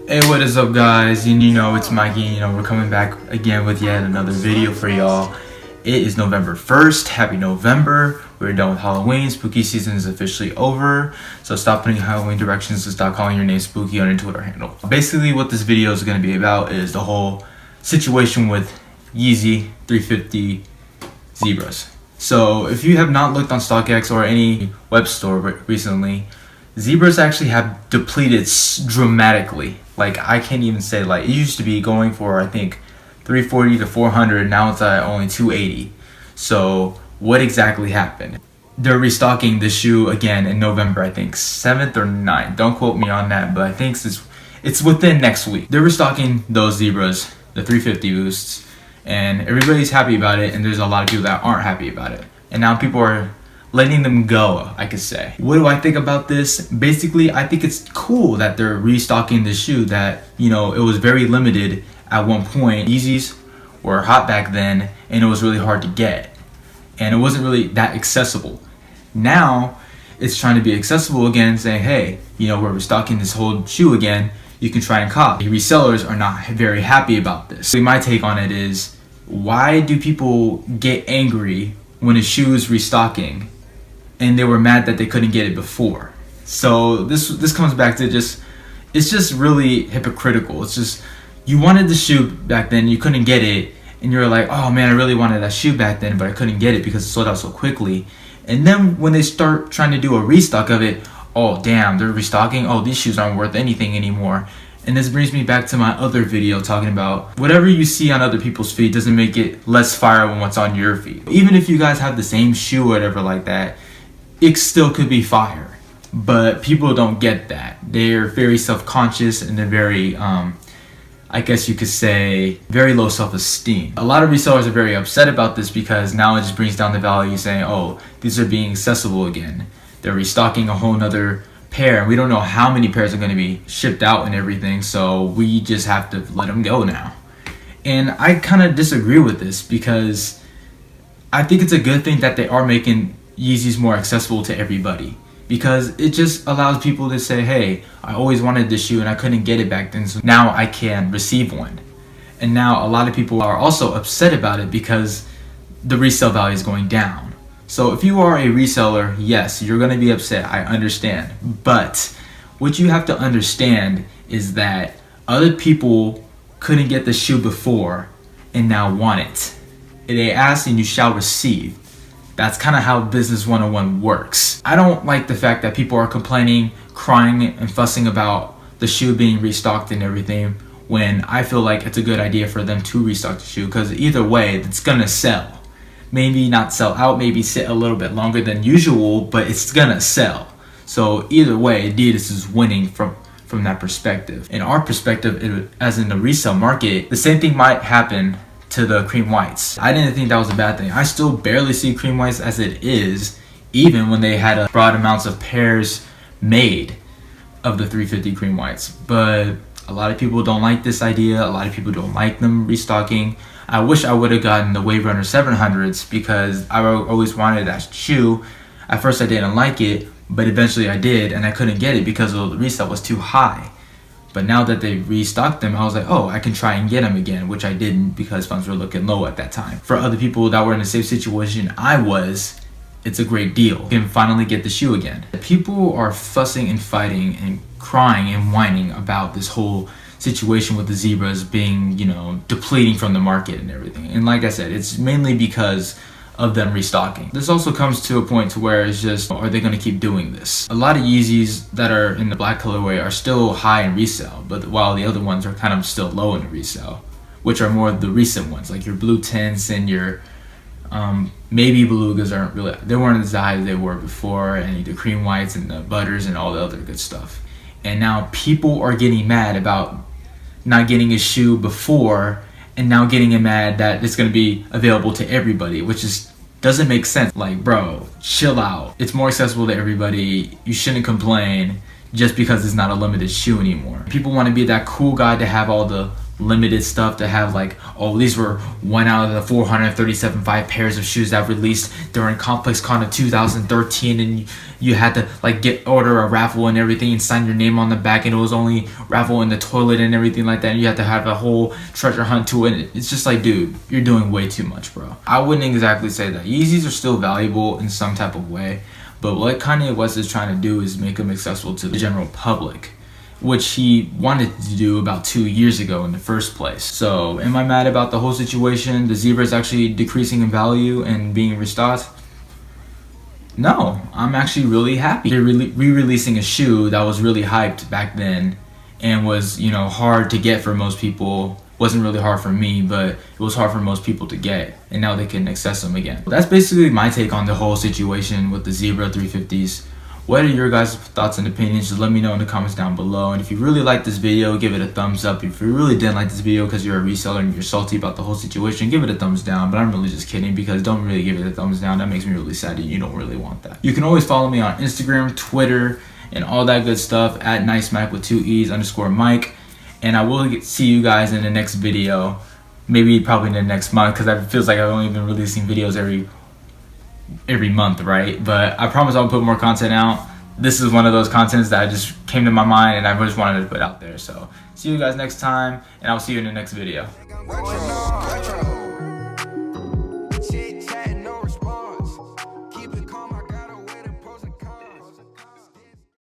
Hey, what is up, guys? And you know, it's Mikey. We're coming back again with yet another video for y'all. It is November 1st. Happy November. We're done with Halloween. Spooky season is officially over. So stop putting Halloween directions and stop calling your name Spooky on your Twitter handle. Basically, what this video is going to be about is the whole situation with Yeezy 350 Zebras. So if you have not looked on StockX or any web store recently, Zebras actually have depleted dramatically. Like, I can't even say, like, it used to be going for, I think, 340 to 400. Now it's at only 280. So what exactly happened? They're restocking the shoe again in November, I think 7th or 9th. Don't quote me on that, but I think it's within next week. They're restocking those Zebras, the 350 boosts, and everybody's happy about it, and there's a lot of people that aren't happy about it. And now people are letting them go, I could say. What do I think about this? Basically, I think it's cool that they're restocking the shoe that, it was very limited at one point. Yeezys were hot back then, and it was really hard to get. And it wasn't really that accessible. Now, it's trying to be accessible again, saying, hey, we're restocking this whole shoe again. You can try and cop. The resellers are not very happy about this. My take on it is, why do people get angry when a shoe is restocking and they were mad that they couldn't get it before? So this comes back to it's just really hypocritical. It's just, you wanted the shoe back then, you couldn't get it, and you're like, oh man, I really wanted that shoe back then, but I couldn't get it because it sold out so quickly. And then when they start trying to do a restock of it, oh damn, they're restocking, oh these shoes aren't worth anything anymore. And this brings me back to my other video talking about whatever you see on other people's feed doesn't make it less fire than what's on your feed. Even if you guys have the same shoe or whatever like that, it still could be fire. But people don't get that. They're very self-conscious and they're very, I guess you could say, very low self-esteem. A lot of resellers are very upset about this because now it just brings down the value, saying, oh, these are being accessible again. They're restocking a whole nother pair, and we don't know how many pairs are going to be shipped out and everything, so we just have to let them go now. And I kind of disagree with this because I think it's a good thing that they are making Yeezys more accessible to everybody, because it just allows people to say, hey, I always wanted this shoe and I couldn't get it back then, so now I can receive one. And now a lot of people are also upset about it because the resale value is going down. So if you are a reseller, yes, you're going to be upset, I understand. But what you have to understand is that other people couldn't get the shoe before and now want it. They ask and you shall receive. That's kind of how business 101 works. I don't like the fact that people are complaining, crying, and fussing about the shoe being restocked and everything, when I feel like it's a good idea for them to restock the shoe, because either way, it's gonna sell. Maybe not sell out, maybe sit a little bit longer than usual, but it's gonna sell. So either way, Adidas is winning from that perspective. In our perspective, as in the resale market, the same thing might happen to the cream whites. I didn't think that was a bad thing. I still barely see cream whites as it is, even when they had a broad amounts of pairs made of the 350 cream whites. But a lot of people don't like this idea. A lot of people don't like them restocking. I wish I would have gotten the Wave Runner 700s because I always wanted that shoe. At first I didn't like it, but eventually I did, and I couldn't get it because the resale was too high. But now that they restocked them, I was like, oh, I can try and get them again, which I didn't because funds were looking low at that time. For other people that were in the same situation I was, it's a great deal. You can finally get the shoe again. People are fussing and fighting and crying and whining about this whole situation with the Zebras being, depleting from the market and everything. And like I said, it's mainly because of them restocking. This also comes to a point to where it's just, are they going to keep doing this? A lot of Yeezys that are in the black colorway are still high in resale, but while the other ones are kind of still low in resale, which are more of the recent ones, like your blue tints and your maybe belugas aren't really, they weren't as high as they were before, and the cream whites and the butters and all the other good stuff. And now people are getting mad about not getting a shoe before, and now getting mad that it's going to be available to everybody, which doesn't make sense. Like, bro, chill out. It's more accessible to everybody. You shouldn't complain just because it's not a limited shoe anymore. People want to be that cool guy to have all the limited stuff to have like, oh, these were one out of the 437 pairs of shoes that released during Complex Con of 2013, and you had to like order a raffle and everything and sign your name on the back, and it was only raffle in the toilet and everything like that, and you had to have a whole treasure hunt to it. It's just like, dude, you're doing way too much, bro. I wouldn't exactly say that. Yeezys are still valuable in some type of way, but what Kanye West is trying to do is make them accessible to the general public, which he wanted to do about 2 years ago in the first place. So am I mad about the whole situation? The Zebra is actually decreasing in value and being restocked? No, I'm actually really happy. They're re-releasing a shoe that was really hyped back then and was, you know, hard to get for most people. Wasn't really hard for me, but it was hard for most people to get, and now they can access them again. That's basically my take on the whole situation with the Zebra 350s. What are your guys' thoughts and opinions? Just let me know in the comments down below. And if you really liked this video, give it a thumbs up. If you really didn't like this video because you're a reseller and you're salty about the whole situation, give it a thumbs down. But I'm really just kidding, because don't really give it a thumbs down. That makes me really sad, and you don't really want that. You can always follow me on Instagram, Twitter, and all that good stuff at nicemike with 2 E's _ Mike. And I will see you guys in the next video. Maybe probably in the next month, because it feels like I've only been releasing videos every month, right? But I promise I'll put more content out. This is one of those contents that just came to my mind and I just wanted to put out there. So see you guys next time, and I'll see you in the next video.